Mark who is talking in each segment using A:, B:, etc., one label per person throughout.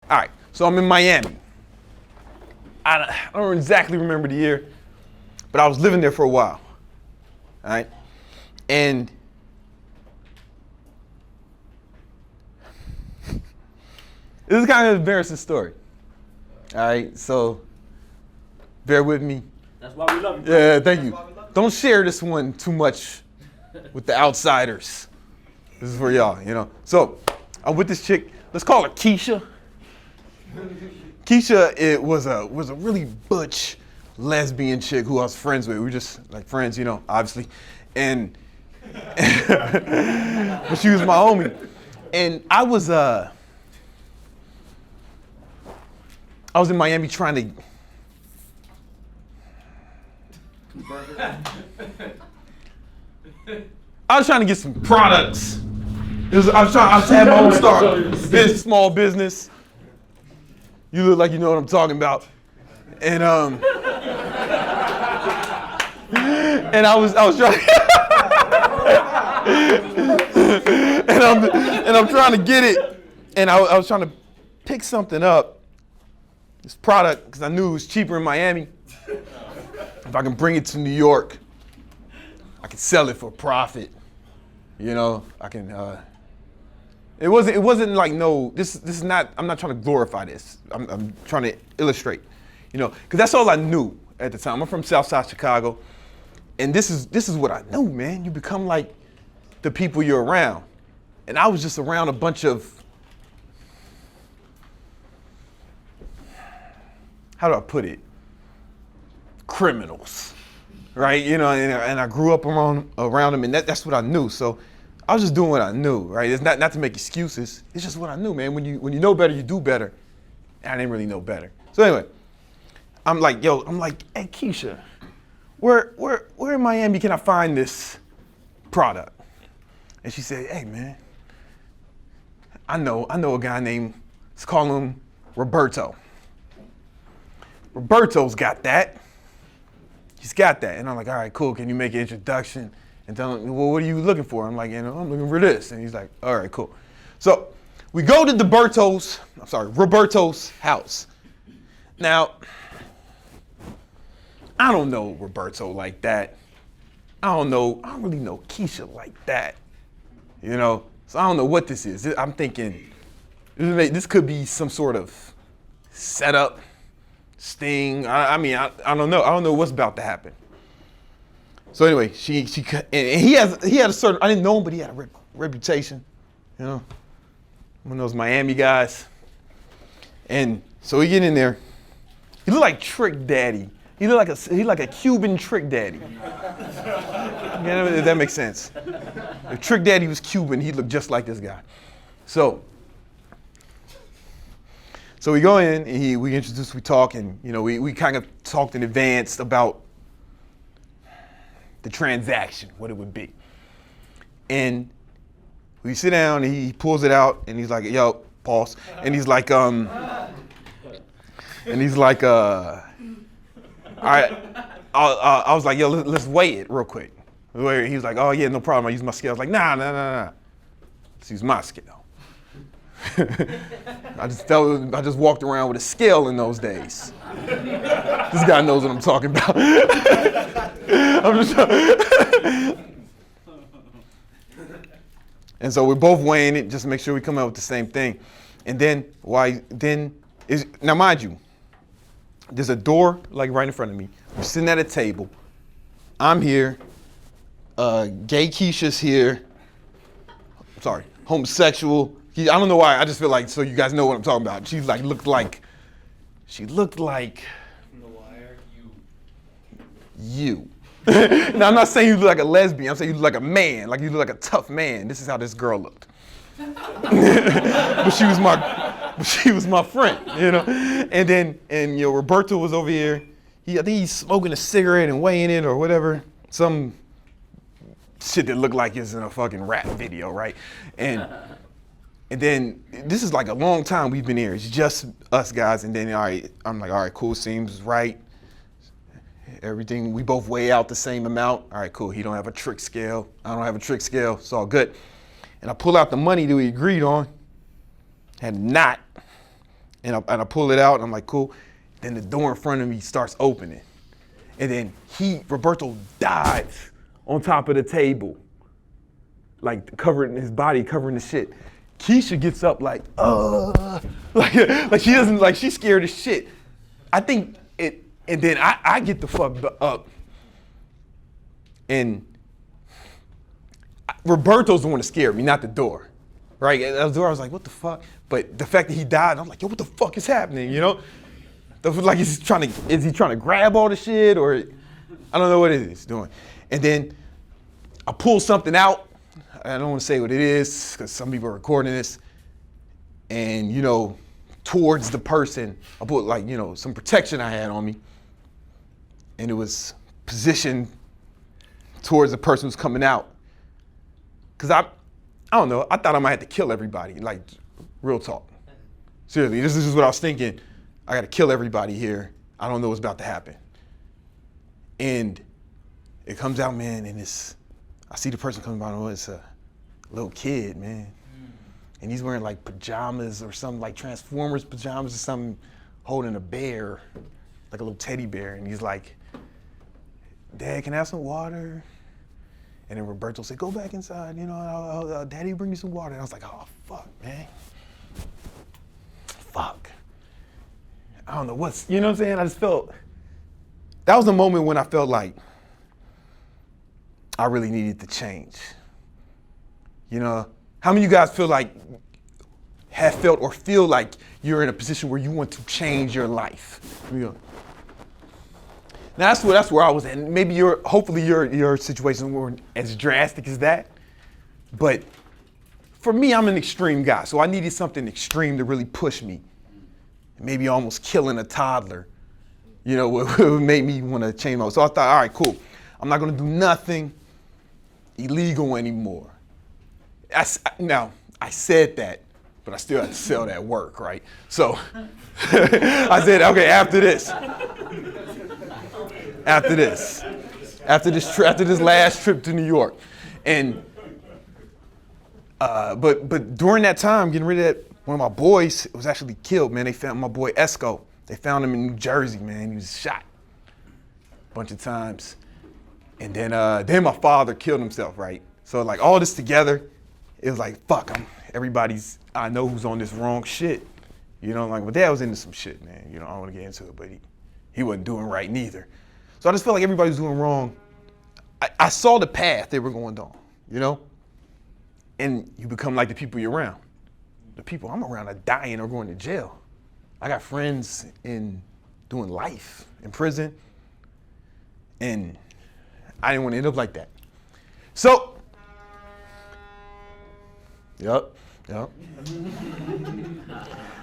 A: All right, so I'm in Miami. I don't exactly remember the year, but I was living there for a while. All right, and this is kind of an embarrassing story. All right, so bear with me.
B: That's why we love you.
A: Yeah, thank you. Don't share this one too much with the outsiders. This is for y'all, you know. So I'm with this chick. Let's call her Keisha. Keisha, it was a really butch lesbian chick who I was friends with. We were just like friends, you know, obviously. And but she was my homie. And I was in Miami trying to get some products. I was trying to have my own small business. You look like you know what I'm talking about. And and I was trying and I'm trying to get it. And I was trying to pick something up, this product, because I knew it was cheaper in Miami. If I can bring it to New York, I can sell it for a profit. You know, I can. It wasn't like no. This is not. I'm not trying to glorify this. I'm trying to illustrate. You know, because that's all I knew at the time. I'm from Southside Chicago, and this is what I knew, man. You become like the people you're around, and I was just around a bunch of. How do I put it? Criminals, right? You know, and I grew up around them, and that's what I knew. So I was just doing what I knew, right? It's not to make excuses. It's just what I knew, man. When you know better, you do better. And I didn't really know better. So anyway, I'm like, hey Keisha, where in Miami can I find this product? And she said, hey man, I know a guy named, let's call him Roberto. Roberto's got that. He's got that. And I'm like, all right, cool. Can you make an introduction? And tell him, well, what are you looking for? I'm like, I'm looking for this. And he's like, all right, cool. So we go to Roberto's house. Now, I don't know Roberto like that. I don't really know Keisha like that. You know? So I don't know what this is. I'm thinking, this could be some sort of setup. Sting. I don't know. I don't know what's about to happen. So anyway, she and he had a certain. I didn't know him, but he had a reputation. You know, one of those Miami guys. And so we get in there. He looked like Trick Daddy. He looked like a Cuban Trick Daddy. Yeah, if that makes sense. If Trick Daddy was Cuban, he looked just like this guy. So we go in, and we introduce, we talk, and you know, we kind of talked in advance about the transaction, what it would be. And we sit down, and he pulls it out, and he's like, yo, pause. And he's like, all right, I was like, yo, let's weigh it real quick. He was like, oh yeah, no problem, I use my scale. I was like, nah. Let's use my scale. I just walked around with a scale in those days. This guy knows what I'm talking about. And so we're both weighing it just to make sure we come out with the same thing. And then now mind you, there's a door like right in front of me. We're sitting at a table. I'm here. Gay Keisha's here. Sorry, homosexual. I don't know why. I just feel like, so you guys know what I'm talking about. She looked like. You. Now I'm not saying you look like a lesbian. I'm saying you look like a man. Like you look like a tough man. This is how this girl looked. but she was my friend, you know. And you know, Roberto was over here. I think he's smoking a cigarette and weighing it or whatever. Some shit that looked like it's in a fucking rap video, right? And then this is like a long time we've been here. It's just us guys. And then, all right, I'm like, all right, cool, seems right. Everything, we both weigh out the same amount. All right, cool. He don't have a trick scale. I don't have a trick scale. It's all good. And I pull out the money that we agreed on. Had a knot. And I pull it out, and I'm like, cool. Then the door in front of me starts opening. And then Roberto dives on top of the table, like covering his body, covering the shit. Keisha gets up like she doesn't, like she's scared as shit. I think it, and then I get the fuck up. And Roberto's the one that scared me, not the door. Right? At the door, I was like, what the fuck? But the fact that he died, I'm like, yo, what the fuck is happening, you know? Like, is he trying to grab all the shit, or I don't know what it is doing. And then I pull something out. I don't want to say what it is because some people are recording this. And, you know, towards the person, I put like, you know, some protection I had on me. And it was positioned towards the person who's coming out. Because I don't know, I thought I might have to kill everybody, like real talk. Seriously, this is what I was thinking. I got to kill everybody here. I don't know what's about to happen. And it comes out, man, and I see the person coming by, it's a little kid, man. And he's wearing like pajamas or something, like Transformers pajamas or something, holding a bear, like a little teddy bear. And he's like, Dad, can I have some water? And then Roberto said, go back inside, you know, Daddy will bring you some water. And I was like, oh, fuck, man. Fuck. I don't know you know what I'm saying? I just felt, that was the moment when I felt like I really needed to change. You know, how many of you guys have felt or feel like you're in a position where you want to change your life? You know? Now that's where I was at. And maybe hopefully your situation weren't as drastic as that. But for me, I'm an extreme guy. So I needed something extreme to really push me. Maybe almost killing a toddler, you know, would make me want to change my life. So I thought, all right, cool. I'm not going to do nothing illegal anymore. Now, I said that, but I still had to sell that work, right? So I said, okay, after this last trip to New York. And, but during that time, getting rid of that, one of my boys was actually killed, man. They found my boy Esco. They found him in New Jersey, man. He was shot a bunch of times. And then my father killed himself, right? So like all this together, it was like, fuck, I know who's on this wrong shit. You know, like my dad was into some shit, man. You know, I don't want to get into it, but he wasn't doing right neither. So I just felt like everybody was doing wrong. I saw the path they were going down, you know? And you become like the people you're around. The people I'm around are dying or going to jail. I got friends doing life in prison, and I didn't want to end up like that. So, yep.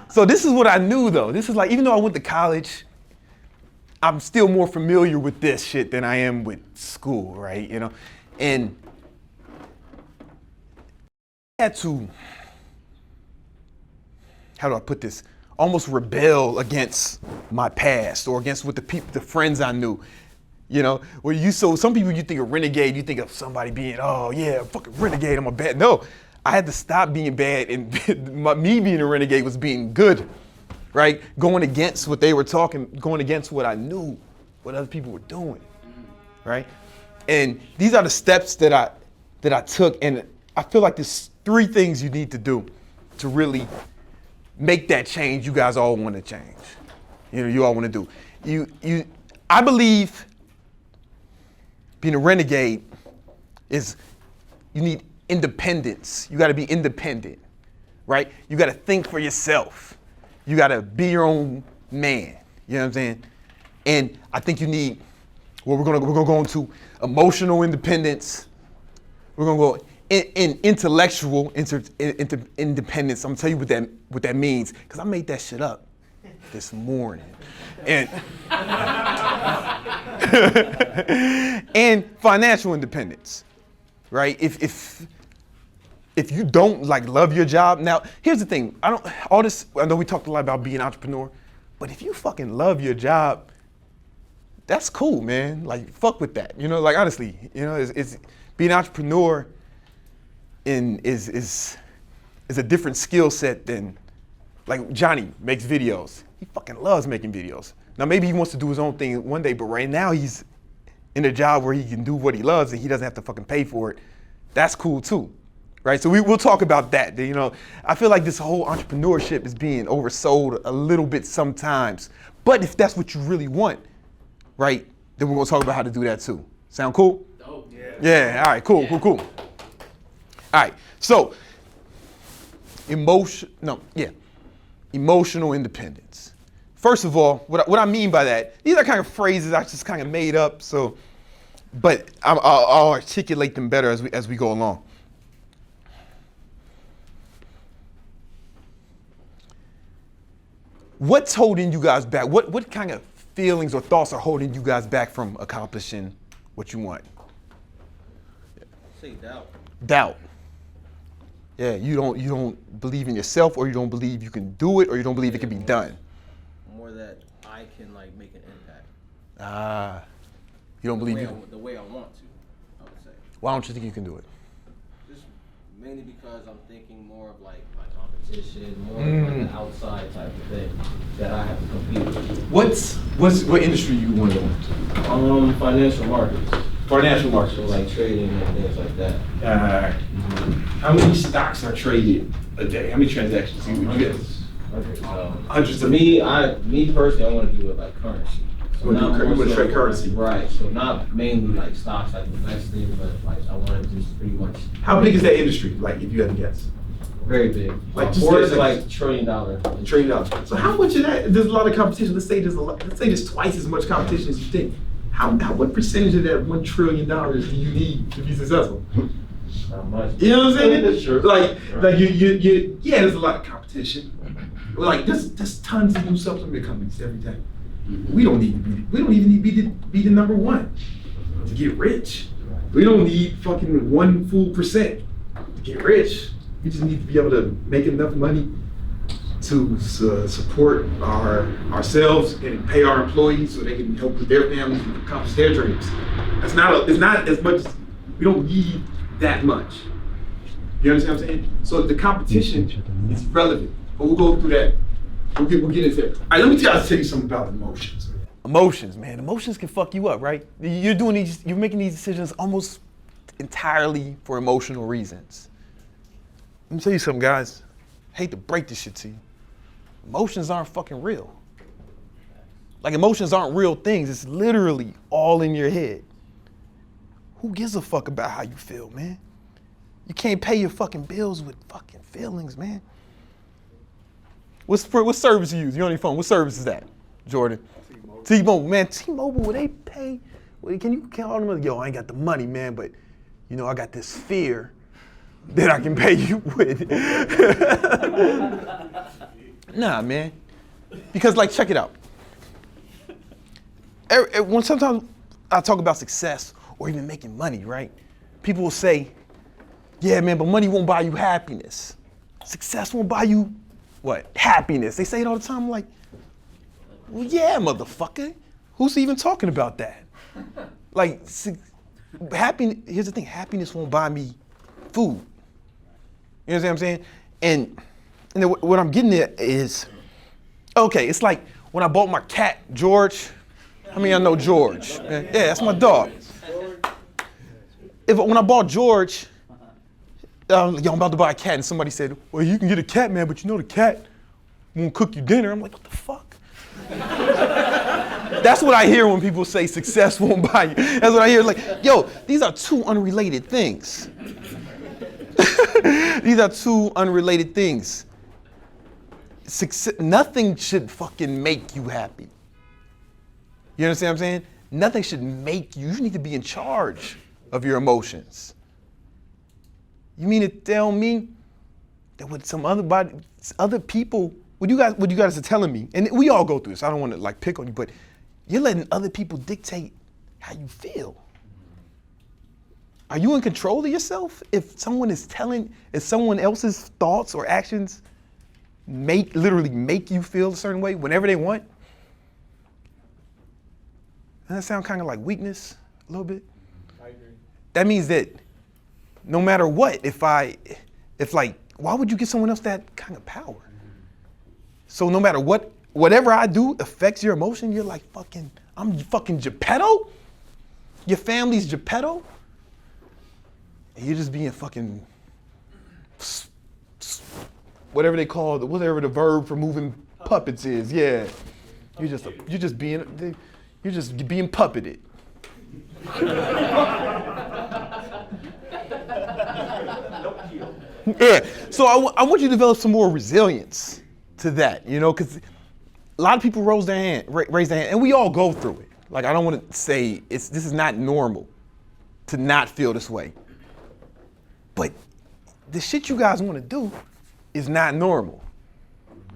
A: So this is what I knew though. This is like, even though I went to college, I'm still more familiar with this shit than I am with school, right? You know, and I had to, how do I put this? Almost rebel against my past or against what the friends I knew. You know, some people you think of renegade, you think of somebody being, oh yeah, fucking renegade, I'm a bad. No, I had to stop being bad, and me being a renegade was being good, right? Going against what they were talking, going against what I knew, what other people were doing, right? And these are the steps that I took, and I feel like there's 3 things you need to do to really make that change you guys all want to change. You know, you all want to do. I believe being a renegade is you need independence. You got to be independent, right? You got to think for yourself. You got to be your own man. You know what I'm saying? And I think you need, we're gonna go into emotional independence. We're gonna go in intellectual independence. I'm gonna tell you what that means, because I made that shit up this morning. And and financial independence, right? If you don't like love your job, now here's the thing. I know we talked a lot about being an entrepreneur, but if you fucking love your job, that's cool, man. Like fuck with that. You know, like honestly, you know, it's being an entrepreneur is a different skill set than Like Johnny makes videos. He fucking loves making videos. Now maybe he wants to do his own thing one day, but right now he's in a job where he can do what he loves and he doesn't have to fucking pay for it. That's cool too, right? So we'll talk about that. You know, I feel like this whole entrepreneurship is being oversold a little bit sometimes. But if that's what you really want, right, then we're gonna talk about how to do that too. Sound cool?
B: Dope.
A: Yeah, all right, cool. All right, so emotional independence. First of all, what I mean by that, these are kind of phrases I just kind of made up, but I'll articulate them better as we go along. What's holding you guys back? What kind of feelings or thoughts are holding you guys back from accomplishing what you want?
B: Say doubt.
A: Doubt. Yeah, you don't believe in yourself, or you don't believe you can do it, or you don't believe it can be done.
B: More that I can like make an impact.
A: You don't believe
B: the way I want to, I would say.
A: Why don't you think you can do it?
B: Just mainly because I'm thinking more of like my competition, more of like an outside type of thing that I have to compete with.
A: What industry you want to go into?
B: Financial markets.
A: Financial markets.
B: So like trading and things like that.
A: How many stocks are traded a day? How many transactions you get?
B: Okay, so
A: Hundreds of
B: me personally, I want to do it like currency. So
A: You wanna
B: more
A: trade currency.
B: Right. So not mainly like stocks, like investing, but like I want to just pretty much.
A: How big is that industry? Like, if you had to guess.
B: Very big.
A: Like,
B: Like, or is it like $1 trillion?
A: $1 trillion. So how much of that? There's a lot of competition. Let's say there's twice as much competition as you think. What percentage of that $1 trillion do you need to be successful?
B: Not much.
A: You know what I'm saying?
B: Sure.
A: Like yeah, there's a lot of competition. Like there's tons of new supplement companies every day. We don't even need to be the number one to get rich. We don't need fucking 1 full percent to get rich. We just need to be able to make enough money to support ourselves and pay our employees so they can help with their families and accomplish their dreams. It's not as much. We don't need that much. You understand what I'm saying? So the competition is relevant, but we'll go through that. We'll get into it. All right, let me tell you something about emotions. Emotions, man. Emotions can fuck you up, right? You're making these decisions almost entirely for emotional reasons. Let me tell you something, guys. I hate to break this shit to you. Emotions aren't fucking real. Like, emotions aren't real things. It's literally all in your head. Who gives a fuck about how you feel, man? You can't pay your fucking bills with fucking feelings, man. What service you use? You're on your phone. What service is that, Jordan? T-Mobile. Man, T-Mobile, will they pay? Can you call them? Yo, I ain't got the money, man, but you know, I got this fear that I can pay you with. Nah, man. Because, like, check it out. When sometimes I talk about success or even making money, right? People will say, yeah, man, but money won't buy you happiness. Success won't buy you, what? Happiness. They say it all the time. I'm like, well, yeah, motherfucker. Who's even talking about that? Like, here's the thing. Happiness won't buy me food. You know what I'm saying? And what I'm getting at is, okay, it's like when I bought my cat, George. How many of y'all know George? Yeah, that's my dog. When I bought George, I'm about to buy a cat, and somebody said, well, you can get a cat, man, but you know the cat won't cook you dinner. I'm like, what the fuck? That's what I hear when people say success won't buy you. That's what I hear. Like, yo, these are two unrelated things. These are two unrelated things. Nothing should fucking make you happy. You understand what I'm saying? Nothing should make you. You need to be in charge of your emotions. You mean to tell me that with some other people, what you guys are telling me, and we all go through this. I don't want to like pick on you, but you're letting other people dictate how you feel. Are you in control of yourself? If someone else's thoughts or actions literally make you feel a certain way whenever they want? Doesn't that sound kind of like weakness a little bit?
C: I agree.
A: That means that no matter what, why would you give someone else that kind of power? So no matter whatever I do affects your emotion, you're like, I'm fucking Geppetto? Your family's Geppetto? And you're just being fucking, whatever they call whatever the verb for moving puppets is, yeah. You're just being puppeted. Yeah, so I want you to develop some more resilience to that, because a lot of people raise their hand, and we all go through it. Like, I don't want to say this is not normal to not feel this way. But the shit you guys want to do is not normal,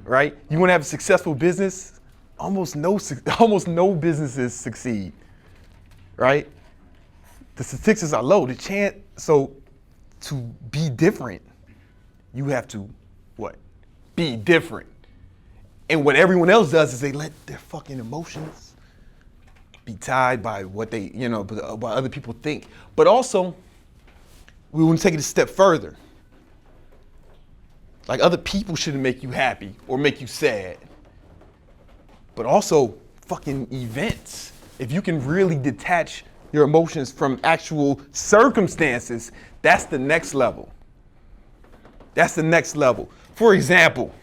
A: right? You want to have a successful business, almost no businesses succeed, right? The statistics are low. So to be different, you have to, be different. And what everyone else does is they let their fucking emotions be tied by what they, by other people think. But also, we want to take it a step further. Like, other people shouldn't make you happy or make you sad. But also, fucking events. If you can really detach your emotions from actual circumstances, that's the next level. That's the next level. For example,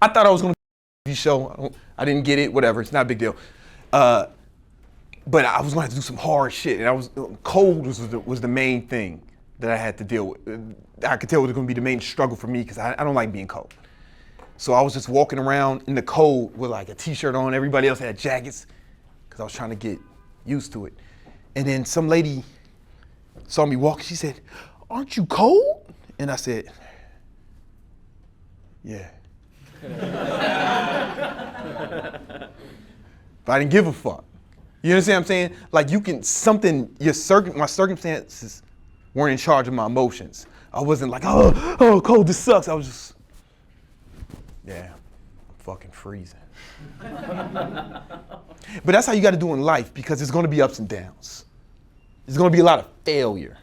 A: I thought I was going to do a TV show. I didn't get it, whatever. It's not a big deal. But I was going to have to do some hard shit. And cold was the main thing that I had to deal with. I could tell it was going to be the main struggle for me because I don't like being cold. So I was just walking around in the cold with like a t-shirt on. Everybody else had jackets because I was trying to get used to it. And then some lady saw me walking. She said, "Aren't you cold?" And I said, "Yeah." But I didn't give a fuck. You understand what I'm saying? Like, my circumstances weren't in charge of my emotions. I wasn't like, oh, cold, this sucks. I was just, yeah, I'm fucking freezing. But that's how you got to do in life, because there's going to be ups and downs. There's going to be a lot of failure.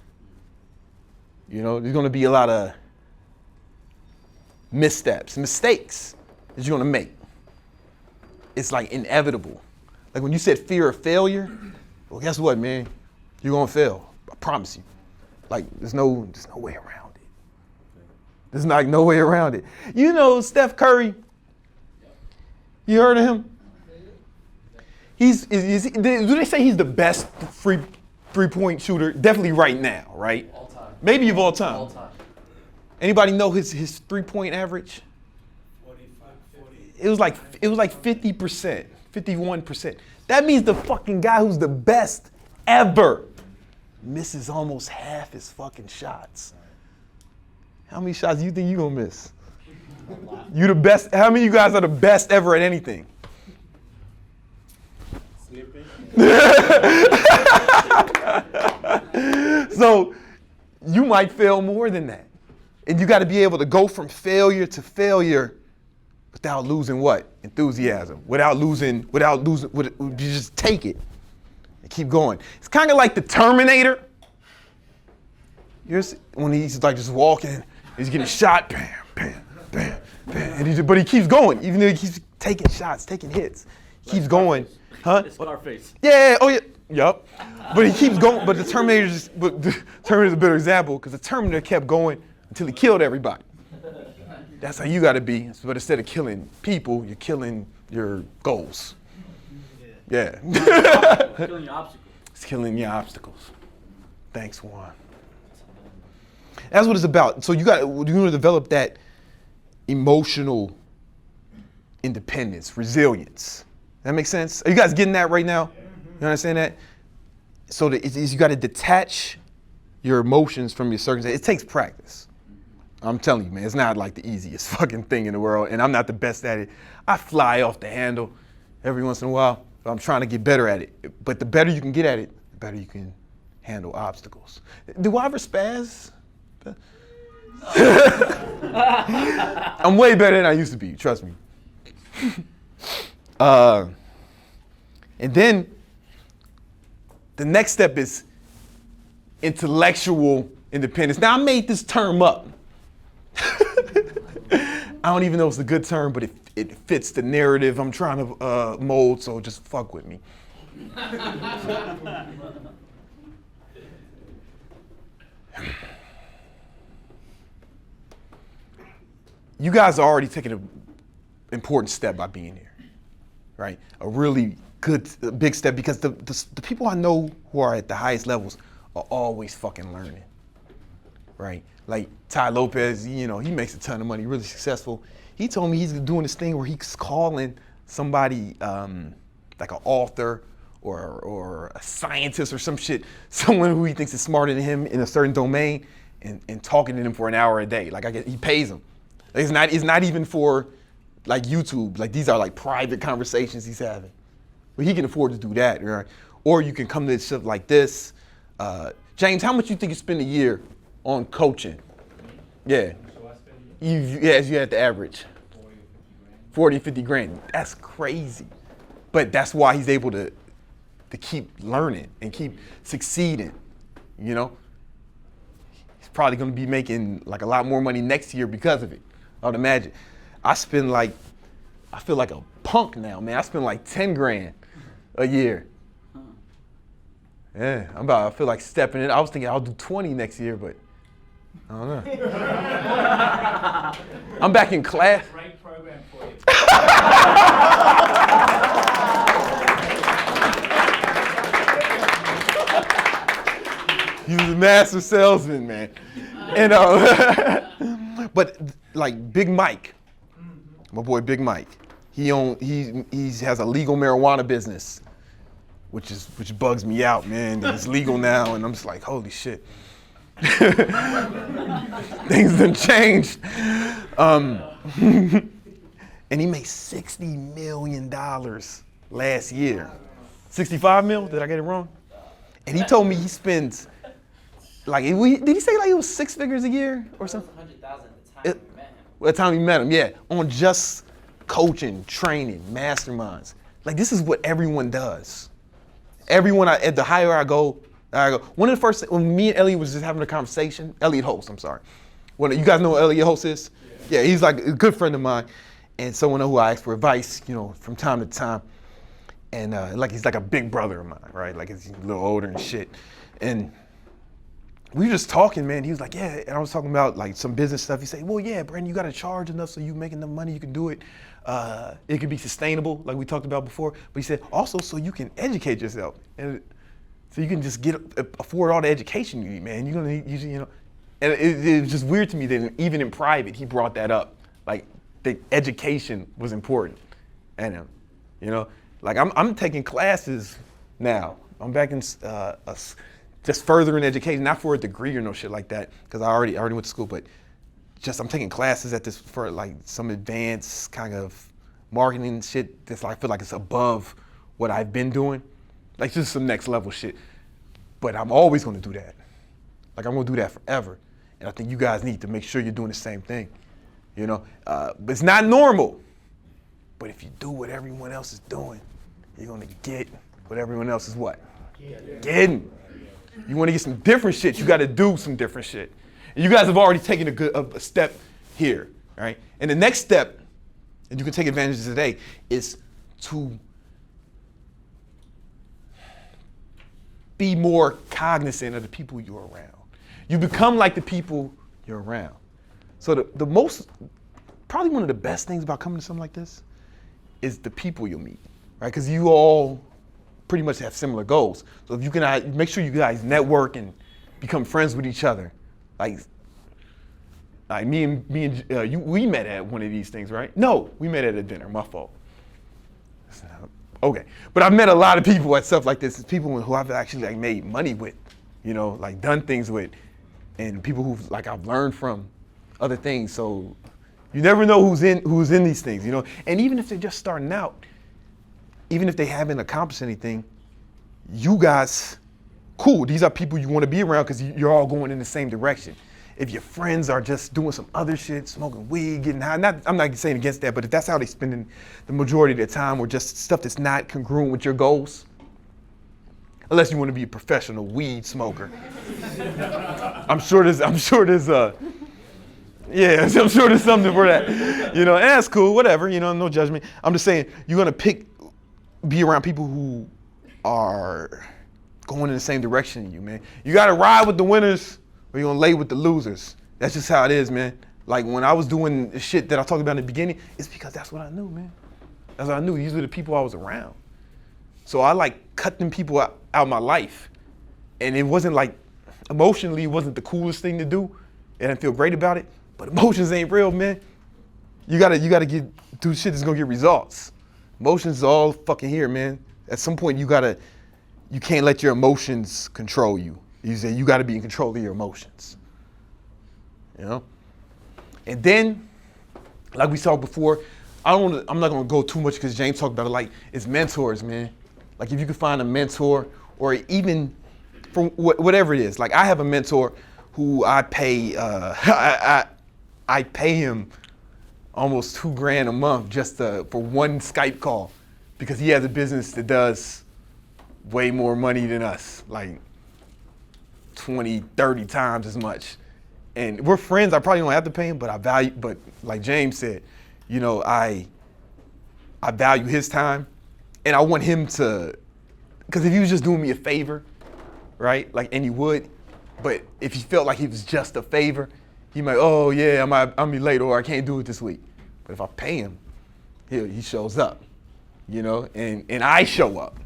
A: There's going to be a lot of missteps, mistakes that you're going to make. It's like inevitable. Like when you said fear of failure, well, guess what, man? You're going to fail. I promise you. Like, there's no way around it. There's like no way around it. Steph Curry, you heard of him? Do they say he's the best three-point shooter? Definitely right now, right?
B: All time.
A: Maybe of all time.
B: All time.
A: Anybody know his three-point average?
C: 40.
A: It was like 50%, 51%. That means the fucking guy who's the best ever misses almost half his fucking shots. How many shots do you think you're gonna miss? You the best. How many of you guys are the best ever at anything?
C: Sleeping.
A: So you might fail more than that. And you got to be able to go from failure to failure without losing what? Enthusiasm. Without losing, you just take it and keep going. It's kind of like the Terminator. When he's like just walking, he's getting shot, bam, bam, bam, bam. But he keeps going, even though he keeps taking shots, taking hits. He keeps going. Huh?
D: It's Scarface.
A: Yeah, oh yeah, yup. But he keeps going, but the Terminator's a better example, because the Terminator kept going until he killed everybody. That's how you gotta be. But instead of killing people, you're killing your goals. Yeah.
D: Killing your obstacles.
A: It's killing your obstacles. Thanks, Juan. That's what it's about. So you want to develop that emotional independence, resilience. That makes sense? Are you guys getting that right now? You understand that? So you got to detach your emotions from your circumstances. It takes practice. I'm telling you, man, it's not like the easiest fucking thing in the world, and I'm not the best at it. I fly off the handle every once in a while, but I'm trying to get better at it. But the better you can get at it, the better you can handle obstacles. Do I ever spaz? I'm way better than I used to be, trust me. And then the next step is intellectual independence. Now, I made this term up. I don't even know if it's a good term, but it fits the narrative I'm trying to mold, so just fuck with me. You guys are already taking an important step by being here, right? A really big step, because the people I know who are at the highest levels are always fucking learning, right? Like Ty Lopez, he makes a ton of money, really successful. He told me he's doing this thing where he's calling somebody like an author or a scientist or some shit, someone who he thinks is smarter than him in a certain domain, and talking to them for an hour a day. Like he pays them. It's not even for like YouTube. Like these are like private conversations he's having. But he can afford to do that, right? Or you can come to stuff like this. James, how much you think you spend a year on coaching? Yeah.
C: So I spend
A: You had the average. 40, 50 grand. That's crazy. But that's why he's able to keep learning and keep succeeding, He's probably gonna be making like a lot more money next year because of it. I would imagine. I feel like a punk now, man. I spend like 10 grand a year. Yeah, I feel like stepping in. I was thinking I'll do 20 next year, but I don't know. I'm back in class.
C: right program for you.
A: He was a master salesman, man. And but like Big Mike, my boy Big Mike, he has a legal marijuana business, which bugs me out, man. That it's legal now, and I'm just like, holy shit. Things done changed. And he made $60 million last year. 65 mil? Did I get it wrong? And he told me he spends, like, did he say like it was 6 figures a year or something?
B: 100,000 at the time we met him.
A: At the time we met him, yeah. On just coaching, training, masterminds. Like, this is what everyone does. Everyone, at the higher I go. One of the first, when me and Elliot was just having a conversation, Elliot Host, I'm sorry. You guys know what Elliot Host is? Yeah, he's like a good friend of mine, and someone who I ask for advice, from time to time. And like he's like a big brother of mine, right? Like he's a little older and shit. And we were just talking, man. He was like, yeah. And I was talking about like some business stuff. He said, well, yeah, Brandon, you got to charge enough so you make enough money, you can do it. It can be sustainable, like we talked about before. But he said, also so you can educate yourself. And so you can just afford all the education you need, man. You're gonna usually, And it was just weird to me that even in private, he brought that up. Like the education was important. And like I'm taking classes now. I'm back in just further in education, not for a degree or no shit like that, because I already went to school, but just I'm taking classes at this for like some advanced kind of marketing shit that's like, I feel like it's above what I've been doing. Like just some next level shit. But I'm always gonna do that. Like I'm gonna do that forever. And I think you guys need to make sure you're doing the same thing. But it's not normal. But if you do what everyone else is doing, you're gonna get what everyone else is what? Getting. You wanna get some different shit, you gotta do some different shit. And you guys have already taken a step here, right? And the next step, and you can take advantage of today, is to be more cognizant of the people you're around. You become like the people you're around. So probably one of the best things about coming to something like this is the people you'll meet, right? Because you all pretty much have similar goals. So if you can make sure you guys network and become friends with each other. Like me and we met at one of these things, right? No, we met at a dinner, my fault. Okay, but I've met a lot of people at stuff like this, people who I've actually like made money with, like done things with, and people who like I've learned from other things. So you never know who's in these things, And even if they're just starting out, even if they haven't accomplished anything, you guys, cool. These are people you want to be around because you're all going in the same direction. If your friends are just doing some other shit, smoking weed, getting high, I'm not saying against that, but if that's how they're spending the majority of their time, or just stuff that's not congruent with your goals, unless you want to be a professional weed smoker. I'm sure there's Yeah, I'm sure there's something for that. And that's cool, whatever, no judgment. I'm just saying, you're going to be around people who are going in the same direction as you, man. You got to ride with the winners or you're going to lay with the losers. That's just how it is, man. Like when I was doing the shit that I talked about in the beginning, it's because that's what I knew, man. That's what I knew. These were the people I was around. So I like cut them people out of my life. And it wasn't like, emotionally, it wasn't the coolest thing to do. And I didn't feel great about it. But emotions ain't real, man. You gotta do shit that's gonna get results. Emotions are all fucking here, man. At some point, you can't let your emotions control you. You gotta be in control of your emotions. And then, like we talked before, I'm not gonna go too much because James talked about it. Like it's mentors, man. Like if you can find a mentor, or even from whatever it is. Like I have a mentor who I pay. I pay him almost $2,000 a month just for one Skype call because he has a business that does way more money than us, like 20, 30 times as much. And we're friends. I probably don't have to pay him, but like James said, I value his time and I want him to, because if he was just doing me a favor, right? And he would, but if he felt like he was just a favor, he might, oh yeah, I'll be late or I can't do it this week. But if I pay him, he shows up, and I show up.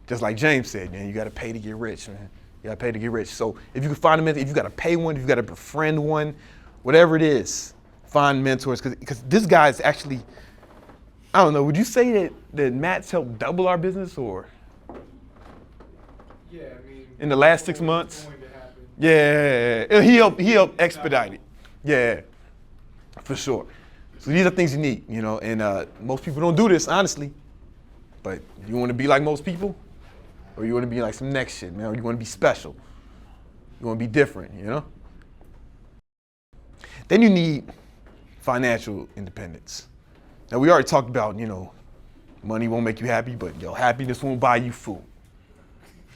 A: Just like James said, man, you gotta pay to get rich, man. You gotta pay to get rich. So if you can find a mentor, if you gotta pay one, if you gotta befriend one, whatever it is, find mentors. Because this guy is actually, I don't know, would you say that Matt's helped double our business or?
C: Yeah, I mean.
A: In the last 6 months?
C: Going to happen.
A: Yeah, he helped expedite it. Yeah, for sure. So these are things you need, and most people don't do this, honestly. But you want to be like most people? Or you want to be like some next shit, man? Or you want to be special? You want to be different, Then you need financial independence. Now we already talked about, money won't make you happy, but happiness won't buy you food.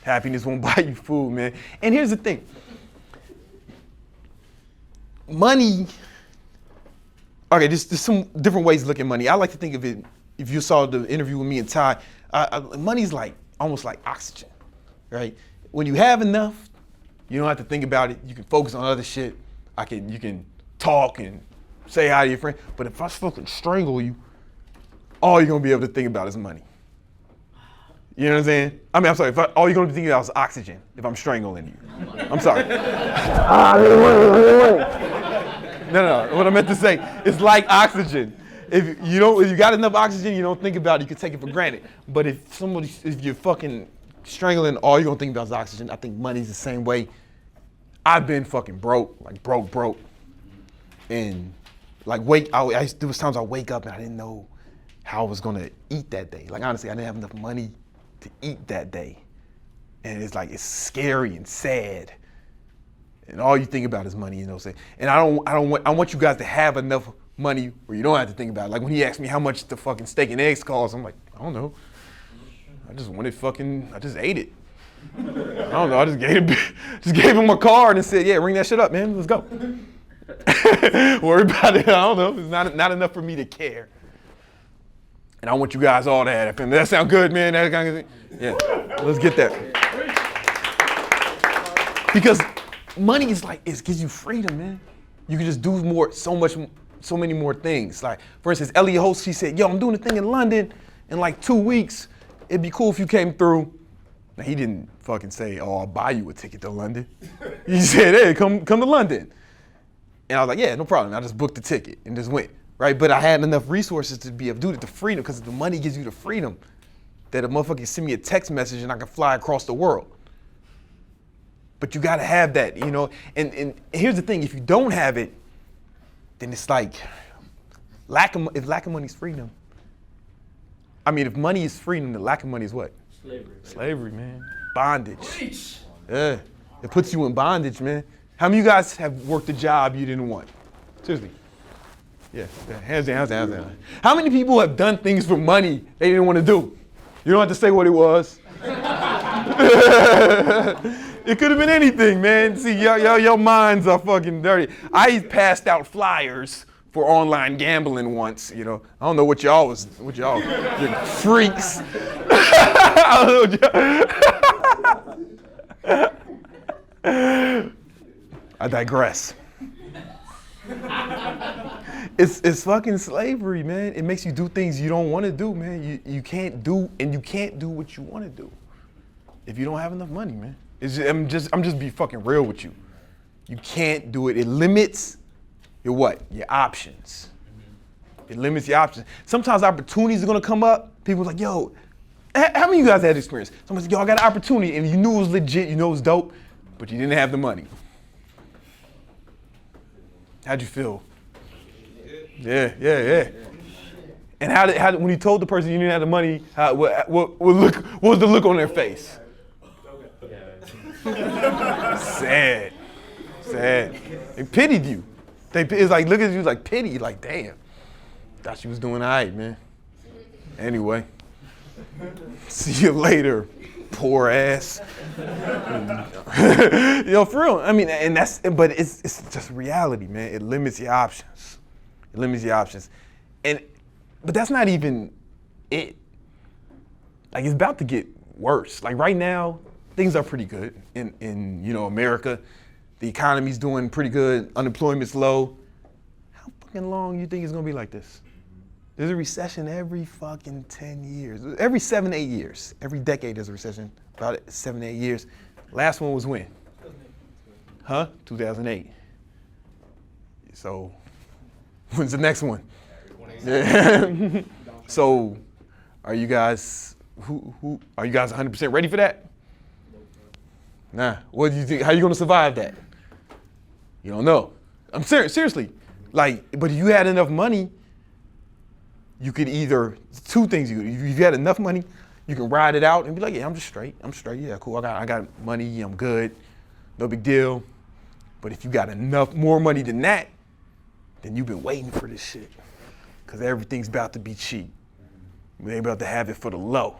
A: Happiness won't buy you food, man. And here's the thing. Money, okay, there's some different ways to look at money. I like to think of it, if you saw the interview with me and Ty, money's like almost like oxygen, right? When you have enough, you don't have to think about it. You can focus on other shit. You can talk and say hi to your friend. But if I fucking strangle you, all you're gonna be able to think about is money. You know what I'm saying? I'm sorry, all you're gonna be thinking about is oxygen if I'm strangling you. I'm sorry. No. What I meant to say, it's like oxygen. If you got enough oxygen, you don't think about it, you can take it for granted. But if you're fucking strangling, all you're gonna think about is oxygen. I think money's the same way. I've been fucking broke. And there was times I wake up and I didn't know how I was gonna eat that day. Like honestly, I didn't have enough money to eat that day. And it's scary and sad. And all you think about is money, what I'm saying? And I want you guys to have enough money where you don't have to think about it. Like when he asked me how much the fucking steak and eggs cost, I'm like, I don't know. I just ate it. I don't know, I just gave him a card and said, yeah, ring that shit up, man, let's go. Worry about it, I don't know. It's not enough for me to care. And I want you guys all to have that. That sound good, man? That kind of thing? Yeah, let's get that. Because money it gives you freedom, man. You can just do so many more things. Like, for instance, Elliot Host, he said, yo, I'm doing a thing in London in like 2 weeks. It'd be cool if you came through. Now, he didn't fucking say, oh, I'll buy you a ticket to London. He said, hey, come to London. And I was like, yeah, no problem. I just booked the ticket and just went, right? But I had enough resources to be able to do it, the freedom, because the money gives you the freedom that a motherfucker can send me a text message and I can fly across the world. But you gotta have that, And here's the thing, if you don't have it, then it's like, if lack of money is freedom. If money is freedom, the lack of money is what?
D: Slavery.
A: Slavery, man. Bondage. Yeah, it puts you in bondage, man. How many of you guys have worked a job you didn't want? Seriously. Yeah, hands down. How many people have done things for money they didn't want to do? You don't have to say what it was. It could have been anything, man. See, your minds are fucking dirty. I passed out flyers for online gambling once, you know. I don't know what y'all, you're freaks. I don't know what y'all. I digress. It's fucking slavery, man. It makes you do things you don't want to do, man. You can't do what you want to do if you don't have enough money, man. I'm just be fucking real with you. You can't do it. It limits your what? Your options. It limits your options. Sometimes opportunities are gonna come up. People are like, yo, how many of you guys had experience? Someone's like, yo, I got an opportunity, and you knew it was legit, you know it was dope, but you didn't have the money. How'd you feel? Yeah. And how when you told the person you didn't have the money, what was the look on their face? Sad. They pitied you. It's like look at you like pity, like damn. Thought you was doing all right, man. Anyway, see you later, poor ass. You know, for real. I mean, but it's just reality, man. It limits your options. But that's not even it. Like it's about to get worse. Like right now, things are pretty good in you know America. The economy's doing pretty good. Unemployment's low. How fucking long you think it's gonna be like this? There's a recession every fucking 10 years. Every 7, 8 years. Every decade there's a recession. About 7, 8 years. Last one was when? 2008. So, when's the next one? Yeah. So, are you guys are you guys 100% ready for that? Nah. What do you think? How are you gonna survive that? You don't know. I'm seriously. Like, but if you had enough money, you could either, two things if you had enough money, you can ride it out and be like, yeah, I'm straight, yeah, cool, I got money, I'm good, no big deal. But if you got enough more money than that, then you've been waiting for this shit. Cause everything's about to be cheap. They about to have it for the low.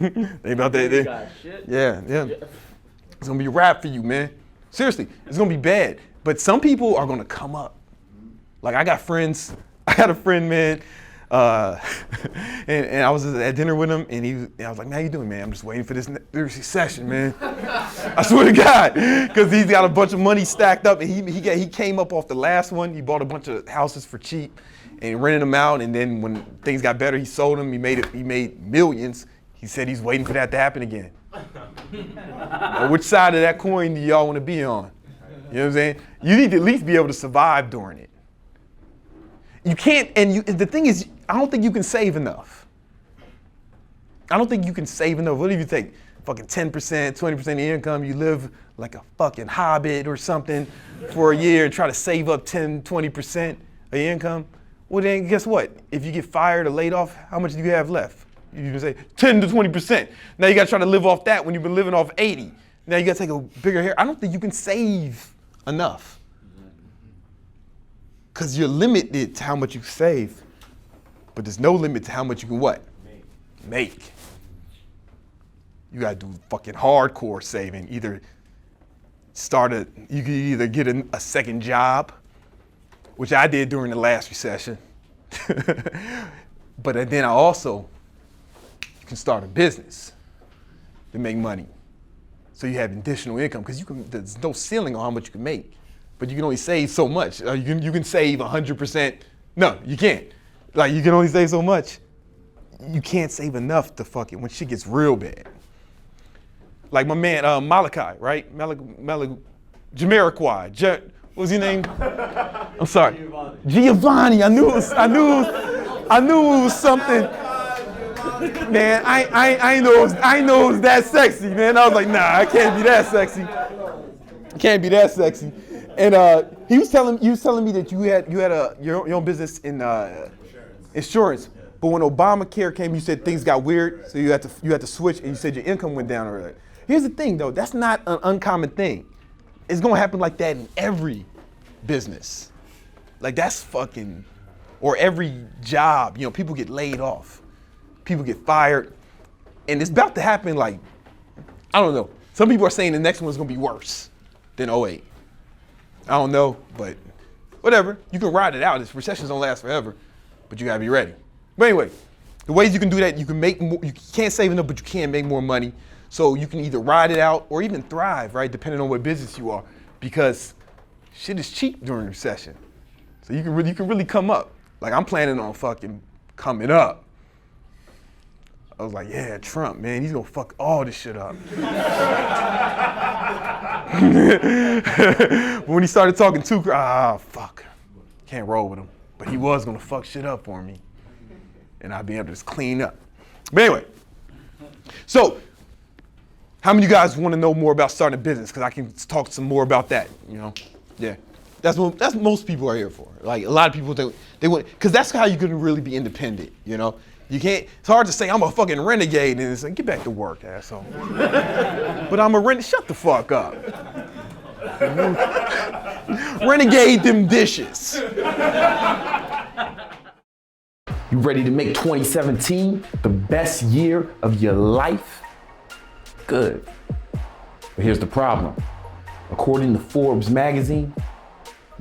A: They about to, yeah. It's gonna be a wrap for you, man. Seriously, it's gonna be bad. But some people are gonna come up. Like I got a friend, man, and I was at dinner with him, and I was like, man, how you doing, man? I'm just waiting for this recession, man. I swear to God, because he's got a bunch of money stacked up, and he came up off the last one. He bought a bunch of houses for cheap, and rented them out, and then when things got better, he sold them. He made millions. He said he's waiting for that to happen again. Now, which side of that coin do y'all want to be on? You know what I'm saying? You need to at least be able to survive during it. You can't, and the thing is, I don't think you can save enough. What if you take fucking 10%, 20% of your income, you live like a fucking hobbit or something for a year and try to save up 10, 20% of your income? Well then, guess what? If you get fired or laid off, how much do you have left? You can say 10 to 20%. Now you gotta try to live off that when you've been living off 80. Now you gotta take a bigger hair. I don't think you can save enough. Because you're limited to how much you save, but there's no limit to how much you can what? Make. You gotta do fucking hardcore saving. You can either get a second job, which I did during the last recession. But then you can start a business to make money. So you have additional income, because there's no ceiling on how much you can make. But you can only save so much. You can save 100%. No, you can't. Like you can only save so much. You can't save enough to fucking when shit gets real bad. Like my man Malachi, right? Jamiroquai. What was your name? I'm sorry. Giovanni. I knew it was something. Man, I know it was that sexy, man. I was like, nah, I can't be that sexy. And he was telling me that you had your own business in insurance. But when Obamacare came, you said things got weird, so you had to switch, and you said your income went down already. Here's the thing, though, that's not an uncommon thing. It's gonna happen like that in every business. Like that's fucking, or every job. You know, people get laid off, people get fired, and it's about to happen. Like, I don't know. Some people are saying the next one's gonna be worse than '08. I don't know, but whatever. You can ride it out. This recessions don't last forever, but you gotta be ready. But anyway, the ways you can do that, you can make more, you can't save enough, but you can make more money. So you can either ride it out or even thrive, right? Depending on what business you are, because shit is cheap during a recession. So you can really come up. Like I'm planning on fucking coming up. I was like, yeah, Trump, man, he's gonna fuck all this shit up. But when he started talking too, fuck, can't roll with him. But he was gonna fuck shit up for me, and I'd be able to just clean up. But anyway, so how many of you guys want to know more about starting a business? Because I can talk some more about that. You know, yeah, that's what most people are here for. Like a lot of people they want, because that's how you can really be independent. You know. You can't, it's hard to say I'm a fucking renegade and it's like, get back to work, asshole. But I'm a renegade, shut the fuck up. Renegade them dishes.
E: You ready to make 2017 the best year of your life? Good. But here's the problem. According to Forbes magazine,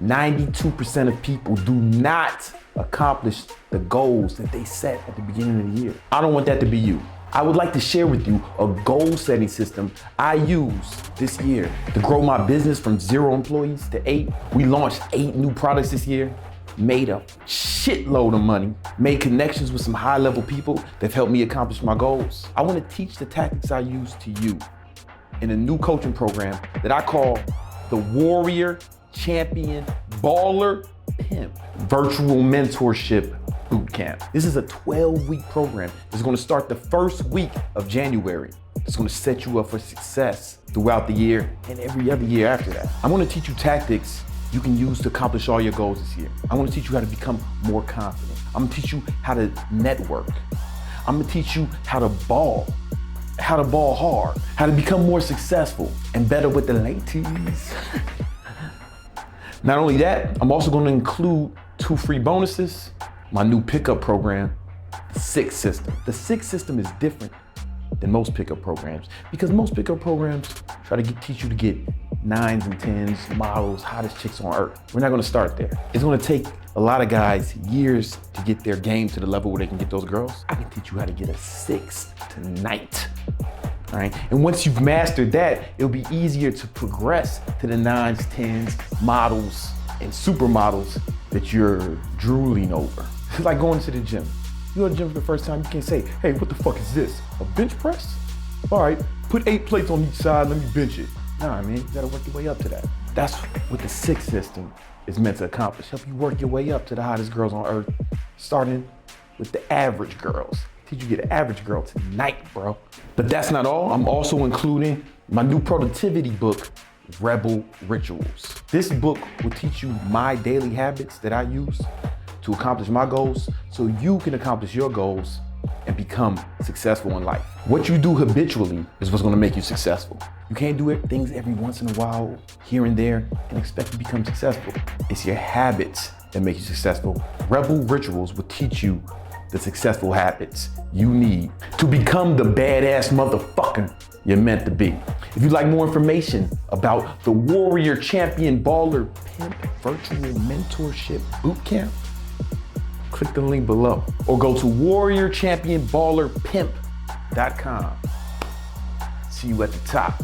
E: 92% of people do not accomplish the goals that they set at the beginning of the year. I don't want that to be you. I would like to share with you a goal setting system I used this year to grow my business from 0 employees to 8. We launched 8 new products this year, made a shitload of money, made connections with some high-level people that have helped me accomplish my goals. I want to teach the tactics I use to you in a new coaching program that I call the Warrior Champion Baller Pimp Virtual Mentorship Bootcamp. This is a 12-week program. It's going to start the first week of January. It's going to set you up for success throughout the year and every other year after that. I'm going to teach you tactics you can use to accomplish all your goals this year. I want to teach you how to become more confident. I'm going to teach you how to network. I'm going to teach you how to ball hard, how to become more successful and better with the ladies. Not only that, I'm also going to include 2 free bonuses, my new pickup program, the 6 system. The 6 system is different than most pickup programs because most pickup programs try to teach you to get 9s and 10s, models, hottest chicks on earth. We're not going to start there. It's going to take a lot of guys years to get their game to the level where they can get those girls. I can teach you how to get a 6th tonight. All right? And once you've mastered that, it'll be easier to progress to the 9s, 10s, models, and supermodels that you're drooling over. It's like going to the gym. You go to the gym for the first time, you can't say, hey, what the fuck is this? A bench press? All right, put 8 plates on each side, let me bench it. Nah, man, you gotta work your way up to that. That's what the 6 system is meant to accomplish. Help you work your way up to the hottest girls on earth, starting with the average girls. Teach you to get an average girl tonight, bro. But that's not all. I'm also including my new productivity book, Rebel Rituals. This book will teach you my daily habits that I use to accomplish my goals so you can accomplish your goals and become successful in life. What you do habitually is what's gonna make you successful. You can't do things every once in a while, here and there, and expect to become successful. It's your habits that make you successful. Rebel Rituals will teach you the successful habits you need to become the badass motherfucker you're meant to be. If you'd like more information about the Warrior Champion Baller Pimp Virtual Mentorship Bootcamp, click the link below or go to warriorchampionballerpimp.com. See you at the top.